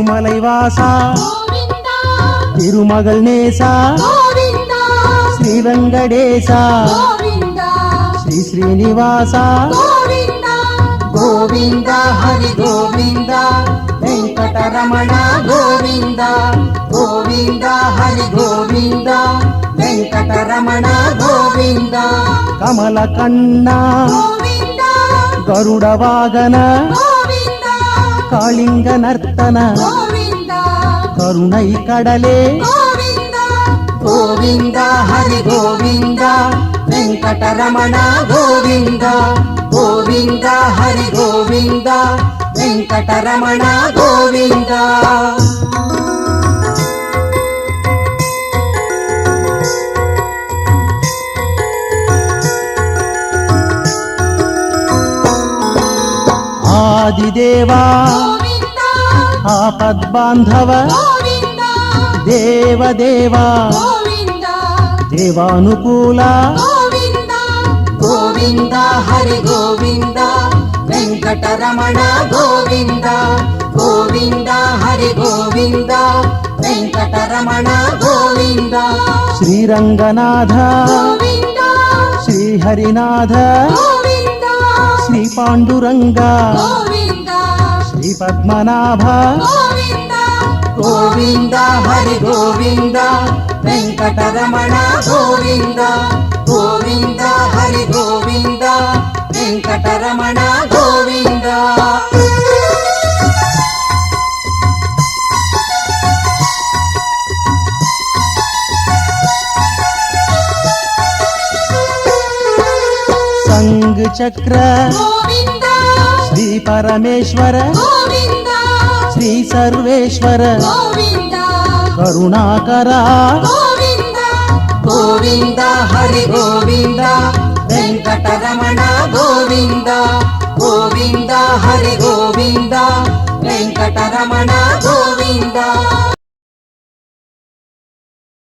తిరుమలై వాస తిరుమగల్ నేస శ్రీ వెంకటేశ శ్రీ శ్రీనివాస గోవింద హరి గోవింద వెంకటరమణ గోవింద గోవింద హరి గోవింద వెంకటరమణ గోవింద కమల కన్న గరుడ వాగన కాళింగ నర్తన కరుణై కడలే గోవింద హరి గోవింద వెంకటరమణ గోవింద గోవింద హరి గోవింద వెంకటరమణ గోవింద ఆదిదేవా ఆపద్బాంధవ దేవదేవా దేవానుకూల గోవింద హరి గోవింద వెంకటరమణ గోవింద గోవింద హరి గోవింద వెంకటరమణ గోవింద శ్రీరంగనాథ గోవింద శ్రీహరినాథ గోవింద శ్రీ పాండురంగ గోవింద శ్రీ పద్మనాభ గోవింద గోవింద హరి గోవింద వెంకటరమణ గోవింద గోవింద హరి గోవింద వెంకటరమణ గోవింద సంగ చక్ర గోవింద శ్రీ పరమేశ్వర గోవింద శ్రీ సర్వేశ్వర గోవింద కరుణాకర గోవింద గోవింద హరి గోవింద వెంకటరమణ గోవింద గోవింద హరి గోవింద వెంకటరమణ